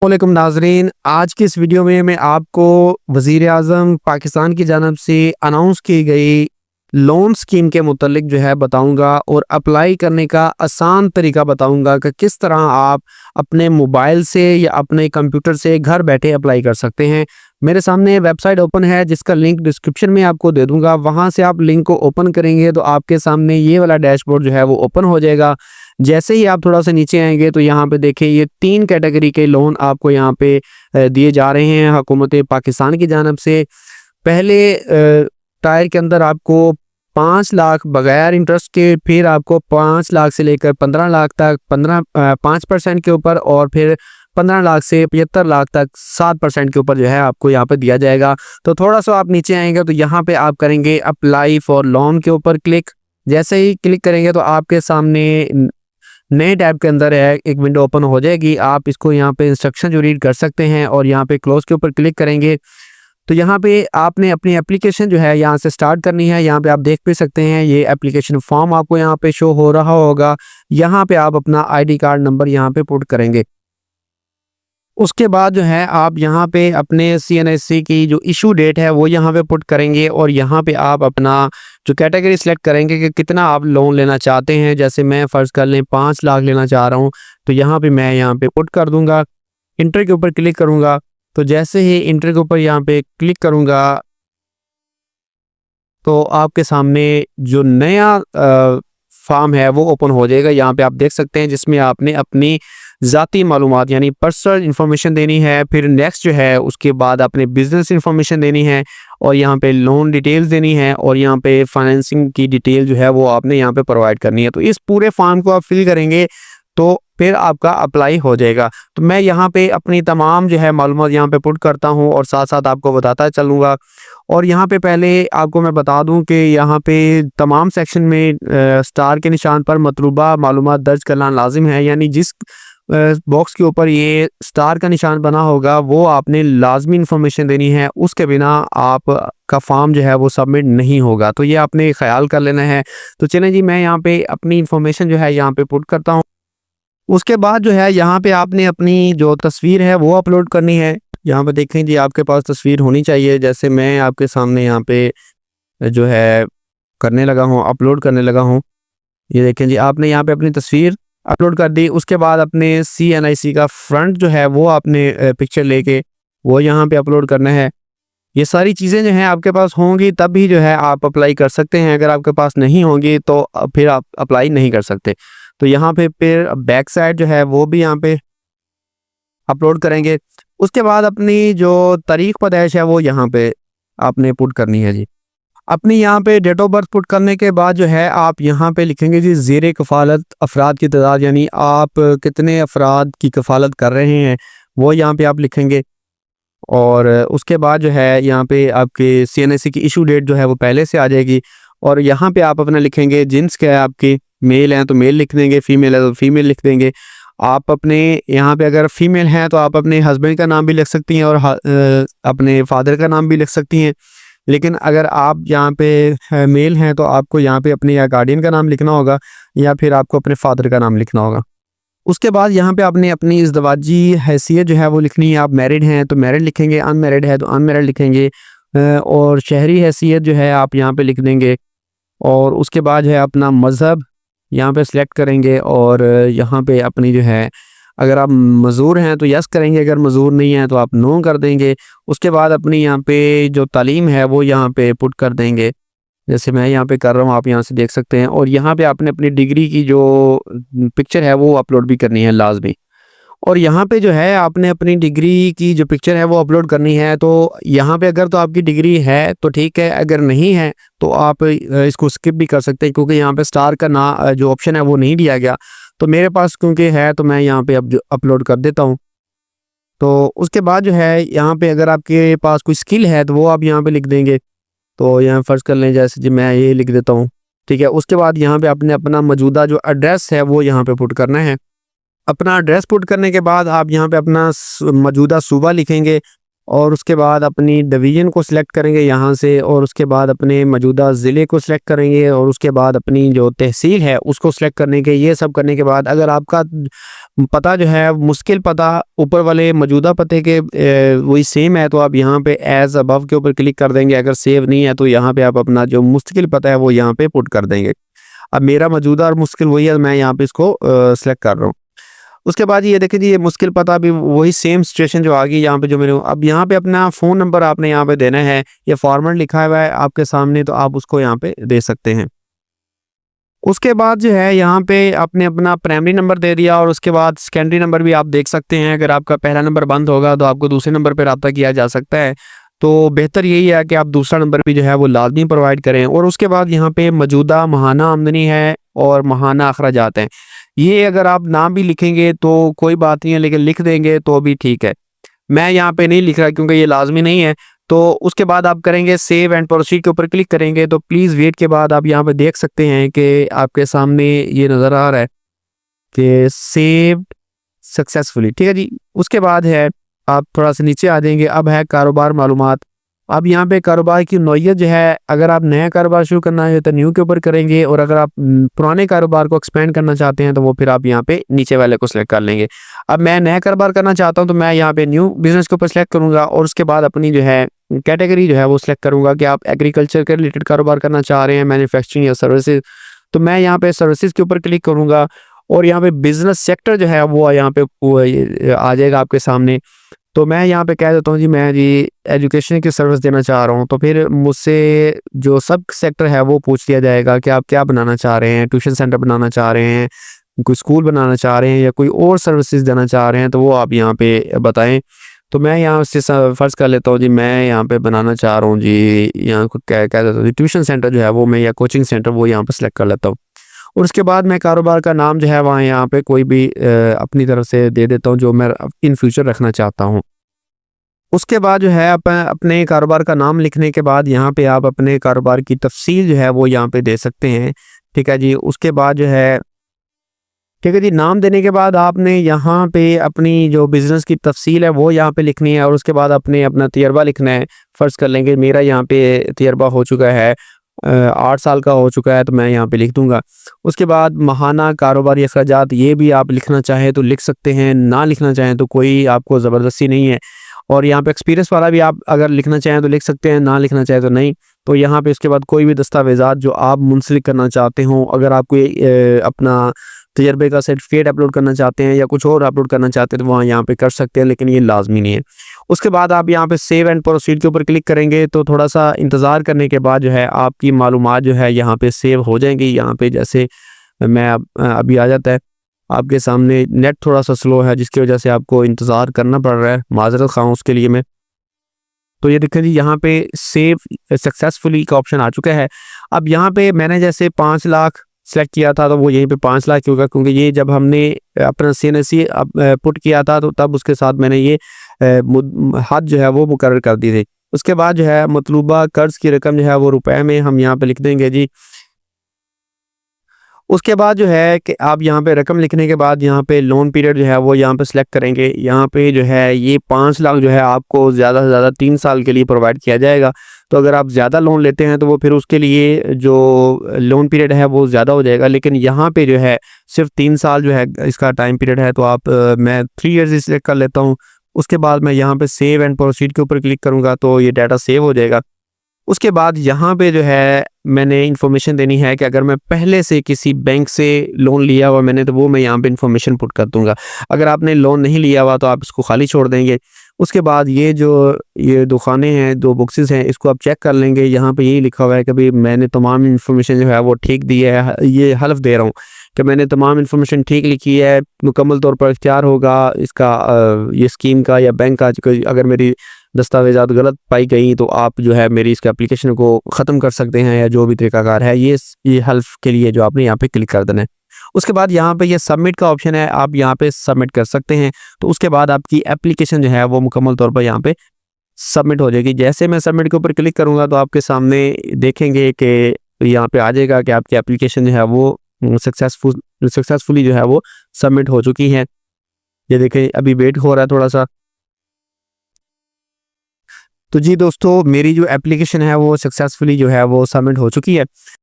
वालेकुम नाजरीन, आज की इस वीडियो में मैं आपको वज़ीर आज़म पाकिस्तान की जानब से अनाउंस की गई लोन स्कीम के मुतल्लिक जो है बताऊंगा और अप्लाई करने का आसान तरीका बताऊंगा कि किस तरह आप अपने मोबाइल से या अपने कंप्यूटर से घर बैठे अप्लाई कर सकते हैं। मेरे सामने वेबसाइट ओपन है जिसका लिंक डिस्क्रिप्शन में आपको दे दूंगा, वहां से आप लिंक को ओपन करेंगे तो आपके सामने ये वाला डैशबोर्ड जो है वो ओपन हो जाएगा। जैसे ही आप थोड़ा सा नीचे आएंगे तो यहाँ पे देखिए ये 3 कैटेगरी के लोन आपको यहाँ पे दिए जा रहे हैं हुकूमत पाकिस्तान की जानब से। पहले टायर के अंदर आपको 5 लाख बगैर इंटरेस्ट के, फिर आपको 5 लाख से लेकर 15 लाख तक 5% के ऊपर, और फिर 15 लाख से 75 लाख तक 7% के ऊपर जो है आपको यहाँ पे दिया जाएगा। तो थोड़ा सा आप नीचे आएंगे तो यहाँ पे आप करेंगे अप्लाई फॉर लोन के ऊपर क्लिक। जैसे ही क्लिक करेंगे तो आपके सामने नए टैब के अंदर है एक विंडो ओपन हो जाएगी। आप इसको यहाँ पे इंस्ट्रक्शन जो रीड कर सकते हैं और यहाँ पे क्लोज के ऊपर क्लिक करेंगे तो यहाँ पे आपने अपनी एप्लीकेशन जो है यहाँ से स्टार्ट करनी है। यहाँ पे आप देख भी सकते हैं ये एप्लीकेशन फॉर्म आपको यहाँ पे शो हो रहा होगा। यहाँ पे आप अपना आईडी कार्ड नंबर यहाँ पे पुट करेंगे। उसके बाद जो है आप यहाँ पे अपने CNSC की जो इशू डेट है वो यहाँ पे पुट करेंगे और यहाँ पे आप अपना जो कैटेगरी सेलेक्ट करेंगे कि कितना आप लोन लेना चाहते हैं। जैसे मैं फ़र्ज़ कर लें 5 लाख लेना चाह रहा हूँ तो यहाँ पे मैं यहाँ पे पुट कर दूँगा, इंटर के ऊपर क्लिक करूँगा। तो जैसे ही इंटर के ऊपर यहाँ पे क्लिक करूँगा तो आपके सामने जो नया फॉर्म है वो ओपन हो जाएगा। यहाँ पे आप देख सकते हैं जिसमें आपने अपनी ज़ाती मालूमात यानी पर्सनल इन्फॉर्मेशन देनी है। फिर नेक्स्ट जो है उसके बाद आपने बिजनेस इन्फॉर्मेशन देनी है और यहाँ पे लोन डिटेल्स देनी है और यहाँ पे फाइनेंसिंग की डिटेल जो है वो आपने यहाँ पे प्रोवाइड करनी है। तो इस पूरे फॉर्म को आप फिल करेंगे तो फिर आपका अप्लाई हो जाएगा। तो मैं यहाँ पे अपनी तमाम जो है मालूमात यहाँ पे पुट करता हूँ और साथ साथ आपको बताता चलूँगा। और यहाँ पे पहले आपको मैं बता दूँ कि यहाँ पे तमाम सेक्शन में स्टार के निशान पर मतलूबा मालूमात दर्ज करना लाजिम है। यानी जिस बॉक्स के ऊपर ये स्टार का निशान बना होगा वो आपने लाजमी इंफॉर्मेशन देनी है, उसके बिना आप का फॉर्म जो है वो सबमिट नहीं होगा। तो ये आपने ख्याल कर लेना है। तो चलें जी, मैं यहाँ पे अपनी इंफॉर्मेशन जो है यहाँ पे पुट करता हूँ। उसके बाद जो है यहाँ पे आपने अपनी जो तस्वीर है वो अपलोड करनी है। यहाँ पे देखें जी आपके पास तस्वीर होनी चाहिए। जैसे मैं आपके सामने यहाँ पे जो है करने लगा हूँ, अपलोड करने लगा हूँ। ये देखें जी आपने यहाँ पे अपनी तस्वीर अपलोड कर दी। उसके बाद अपने CNIC का फ्रंट जो है वो आपने पिक्चर लेके वो यहाँ पे अपलोड करना है। ये सारी चीज़ें जो हैं आपके पास होंगी तब भी जो है आप अप्लाई कर सकते हैं। अगर आपके पास नहीं होंगी तो फिर आप अप्लाई नहीं कर सकते। तो यहाँ पे फिर बैक साइड जो है वो भी यहाँ पे अपलोड करेंगे। उसके बाद अपनी जो तारीख पैदाइश है वो यहाँ पे आपने पुट करनी है जी। अपनी यहाँ पे डेट ऑफ बर्थ पुट करने के बाद जो है आप यहाँ पे लिखेंगे जी ज़ेरे कफ़ालत अफराद की तादाद, यानी आप कितने अफराद की कफ़ालत कर रहे हैं वो यहाँ पे आप लिखेंगे। और उसके बाद जो है यहाँ पे आपके CNSC की इशू डेट जो है वो पहले से आ जाएगी। और यहाँ पे आप अपना लिखेंगे जिन्स क्या है आपकी, मेल हैं तो मेल लिख देंगे, फीमेल है तो फीमेल लिख देंगे। आप अपने यहाँ पे अगर फीमेल हैं तो आप अपने हस्बैंड का नाम भी लिख सकती हैं और अपने फादर का नाम भी लिख सकती हैं। लेकिन अगर आप यहाँ पे मेल हैं तो आपको यहाँ पे अपने या गार्डियन का नाम लिखना होगा या फिर आपको अपने फादर का नाम लिखना होगा। उसके बाद यहाँ पे आपने अपनी इज़्दवाजी हैसियत जो है वो लिखनी है। आप मैरिड हैं तो मैरिड लिखेंगे, अनमैरिड है तो अनमैरिड लिखेंगे। और शहरी हैसियत जो है आप यहाँ पे लिख देंगे। और उसके बाद है अपना मज़हब यहाँ पे सिलेक्ट करेंगे और यहाँ पे अपनी जो है अगर आप मज़दूर हैं तो यस करेंगे, अगर मज़दूर नहीं हैं तो आप नो कर देंगे। उसके बाद अपनी यहाँ पे जो तालीम है वो यहाँ पे पुट कर देंगे, जैसे मैं यहाँ पे कर रहा हूँ आप यहाँ से देख सकते हैं। और यहाँ पे आपने अपनी डिग्री की जो पिक्चर है वो अपलोड भी करनी है लाजमी। और यहाँ पे जो है आपने अपनी डिग्री की जो पिक्चर है वो अपलोड करनी है। तो यहाँ पे अगर तो आपकी डिग्री है तो ठीक है, अगर नहीं है तो आप इसको स्किप भी कर सकते हैं क्योंकि यहाँ पे स्टार का ना जो ऑप्शन है वो नहीं दिया गया। तो मेरे पास क्योंकि है तो मैं यहाँ पे अब अपलोड कर देता हूँ। तो उसके बाद जो है यहाँ पे अगर आपके पास कोई स्किल है तो वो आप यहाँ पे लिख देंगे। तो यहाँ फ़र्ज़ कर लें जैसे जी मैं ये लिख देता हूँ, ठीक है। उसके बाद यहाँ पे आपने अपना मौजूदा जो एड्रेस है वो यहाँ पे पुट करना है। अपना एड्रेस पुट करने के बाद आप यहाँ पे अपना मौजूदा सूबा लिखेंगे और उसके बाद अपनी डिवीज़न को सिलेक्ट करेंगे यहाँ से, और उसके बाद अपने मौजूदा ज़िले को सिलेक्ट करेंगे, और उसके बाद अपनी जो तहसील है उसको सिलेक्ट करने के, ये सब करने के बाद अगर आपका पता जो है मुश्किल पता ऊपर वाले मौजूदा पते के वही सेम है, तो आप यहाँ पे एज़ अबव के ऊपर क्लिक कर देंगे। अगर सेव नहीं है तो यहाँ पे आप अपना जो मुश्किल पता है वो यहाँ पे पुट कर देंगे। अब मेरा मौजूदा और मुश्किल वही है, मैं यहाँ पे इसको सेलेक्ट कर रहा हूँ। उसके बाद ये देखिए जी, ये मुश्किल पता भी वही सेम सिचुएशन जो आ गई यहाँ पे जो मेरे, अब यहाँ पे अपना फ़ोन नंबर आपने यहाँ पे देना है। ये फॉर्मेट लिखा हुआ है आपके सामने, तो आप उसको यहाँ पे दे सकते हैं। उसके बाद जो है यहाँ पे आपने अपना प्राइमरी नंबर दे दिया, और उसके बाद सेकेंडरी नंबर भी आप देख सकते हैं। अगर आपका पहला नंबर बंद होगा तो आपको दूसरे नंबर पे राब्ता किया जा सकता है। तो बेहतर यही है कि आप दूसरा नंबर भी जो है वो लाज़मी प्रोवाइड करें। और उसके बाद यहाँ पे मौजूदा माहाना आमदनी है और माहाना अखराजात हैं। ये अगर आप ना भी लिखेंगे तो कोई बात नहीं है, लेकिन लिख देंगे तो भी ठीक है। मैं यहाँ पे नहीं लिख रहा क्योंकि ये लाज़मी नहीं है। तो उसके बाद आप करेंगे सेव एंड प्रोसीड के ऊपर क्लिक करेंगे, तो प्लीज़ वेट के बाद आप यहाँ पे देख सकते हैं कि आपके सामने ये नज़र आ रहा है कि सेव सक्सेसफुली, ठीक है जी। उसके बाद है आप थोड़ा सा नीचे आ जाएंगे, अब है कारोबार मालूमात। अब यहाँ पे कारोबार की नौइयत जो है, अगर आप नया कारोबार शुरू करना है तो न्यू के ऊपर करेंगे, और अगर आप पुराने कारोबार को एक्सपेंड करना चाहते हैं तो वो फिर आप यहाँ पे नीचे वाले को सिलेक्ट कर लेंगे। अब मैं नया कारोबार करना चाहता हूँ तो मैं यहाँ पे न्यू बिजनेस के ऊपर सिलेक्ट करूँगा, और उसके बाद अपनी जो है कैटेगरी जो है वो सिलेक्ट करूँगा कि आप एग्रीकल्चर के रिलेटेड कारोबार करना चाह रहे हैं, मैन्युफैक्चरिंग या सर्विसेज। तो मैं यहाँ पे सर्विसेज के ऊपर क्लिक करूँगा, और यहाँ पे बिजनेस सेक्टर जो है वो यहाँ पे आ जाएगा आपके सामने। तो मैं यहाँ पे कह देता हूँ जी, मैं जी एजुकेशन की सर्विस देना चाह रहा हूँ। तो फिर मुझसे जो सब सेक्टर है वो पूछ लिया जाएगा कि आप क्या बनाना चाह रहे हैं, ट्यूशन सेंटर बनाना चाह रहे हैं, कोई स्कूल बनाना चाह रहे हैं, या कोई और सर्विसेज देना चाह रहे हैं, तो वो आप यहाँ पे बताएं। तो मैं यहाँ से फ़र्ज़ कर लेता हूँ जी, मैं यहाँ पे बनाना चाह रहा हूँ जी, यहाँ को कह देता हूँ जी ट्यूशन सेंटर जो है वो मैं, या कोचिंग सेंटर वो यहाँ पे सेलेक्ट कर लेता हूँ। और उसके बाद मैं कारोबार का नाम जो है वहाँ यहाँ पे कोई भी अपनी तरफ से दे देता हूँ जो मैं इन फ्यूचर रखना चाहता हूँ। उसके बाद जो है अपने कारोबार का नाम लिखने के बाद यहाँ पे आप अपने कारोबार की तफसील जो है वो यहाँ पे दे सकते हैं, ठीक है जी। उसके बाद जो है, ठीक है जी, नाम देने के बाद आपने यहाँ पे अपनी जो बिज़नेस की तफसील है वो यहाँ पे लिखनी है, और उसके बाद अपने अपना तजर्बा लिखना है। फ़र्ज़ कर लेंगे मेरा यहाँ पे तजर्बा हो चुका है 8 साल का हो चुका है, तो मैं यहाँ पे लिख दूँगा। उसके बाद माहाना कारोबारी अखराजात, ये भी आप लिखना चाहें तो लिख सकते हैं, ना लिखना चाहें तो कोई आपको ज़बरदस्ती नहीं है। और यहाँ पे एक्सपीरियंस वाला भी आप अगर लिखना चाहें तो लिख सकते हैं, ना लिखना चाहें तो नहीं। तो यहाँ पे उसके बाद कोई भी दस्तावेज़ात जो आप मुंसलिक करना चाहते हों, अगर आप कोई अपना तजर्बे का सर्टिफिकेट अपलोड करना चाहते हैं या कुछ और अपलोड करना चाहते हैं तो वहाँ यहाँ पे कर सकते हैं, लेकिन ये लाजमी नहीं है। उसके बाद आप यहाँ पे सेव एंड प्रोसीड के ऊपर क्लिक करेंगे, तो थोड़ा सा इंतज़ार करने के बाद जो है आपकी मालूमात जो है यहाँ पे सेव हो जाएंगी। यहाँ पे जैसे मैं अभी आ जाता है आपके सामने, नेट थोड़ा सा स्लो है जिसकी वजह से आपको इंतज़ार करना पड़ रहा है, माज़रत ख़्वाह उसके लिए मैं। तो ये देखिए जी, यहाँ पे सेव सक्सेसफुली का ऑप्शन आ चुका है। अब यहाँ पे मैंने जैसे 5 लाख सेलेक्ट किया था, तो वो यहीं पे 5 लाख क्यों होगा, क्योंकि ये जब हमने अपना CNSE पुट किया था तो तब उसके साथ मैंने ये हद जो है वो मुकर्रर कर दी थी। उसके बाद जो है मतलूबा कर्ज़ की रकम जो है वो रुपए में हम यहाँ पे लिख देंगे जी। उसके बाद जो है कि आप यहाँ पे रकम लिखने के बाद यहाँ पे लोन पीरियड जो है वो यहाँ पे सिलेक्ट करेंगे। यहाँ पे जो है ये 5 लाख जो है आपको ज़्यादा से ज़्यादा 3 साल के लिए प्रोवाइड किया जाएगा। तो अगर आप ज़्यादा लोन लेते हैं तो वो फिर उसके लिए जो लोन पीरियड है वो ज़्यादा हो जाएगा, लेकिन यहाँ पे जो है सिर्फ 3 साल जो है इसका टाइम पीरियड है। तो आप मैं 3 ईयर्स सिलेक्ट कर लेता हूँ। उसके बाद मैं यहाँ पे सेव एंड प्रोसीड के ऊपर क्लिक करूँगा तो ये डाटा सेव हो जाएगा। उसके बाद यहाँ पे जो है मैंने इन्फॉर्मेशन देनी है कि अगर मैं पहले से किसी बैंक से लोन लिया हुआ मैंने, तो वो मैं यहाँ पे इन्फॉर्मेशन पुट कर दूंगा। अगर आपने लोन नहीं लिया हुआ तो आप इसको खाली छोड़ देंगे। उसके बाद ये जो ये दुकानें हैं, 2 बॉक्सेस हैं, इसको आप चेक कर लेंगे। यहाँ पे यही लिखा हुआ है कि भाई मैंने तमाम इन्फॉर्मेशन जो है वो ठीक दी है। ये हल्फ दे रहा हूँ कि मैंने तमाम इन्फॉर्मेशन ठीक लिखी है, मुकम्मल तौर पर इख्तियार होगा इसका ये स्कीम का या बैंक का। अगर मेरी दस्तावेज़ात गलत पाई गई तो आप जो है मेरी इसके एप्लीकेशन को ख़त्म कर सकते हैं, या जो भी तरीकाकार है ये हल्फ के लिए जो आपने यहाँ पे क्लिक कर देना है। उसके बाद यहाँ पे ये सबमिट का ऑप्शन है, आप यहाँ पे सबमिट कर सकते हैं। तो उसके बाद आपकी एप्लीकेशन जो है वो मुकम्मल तौर पर यहाँ पे सबमिट हो जाएगी। जैसे मैं सबमिट के ऊपर क्लिक करूँगा तो आपके सामने देखेंगे कि यहाँ पे आ जाएगा कि आपकी एप्लीकेशन जो है वो सक्सेसफुली जो है वो सबमिट हो चुकी है। ये देखें अभी वेट हो रहा है थोड़ा सा। तो जी दोस्तों, मेरी जो एप्लीकेशन है वो सक्सेसफुली जो है वो सबमिट हो चुकी है।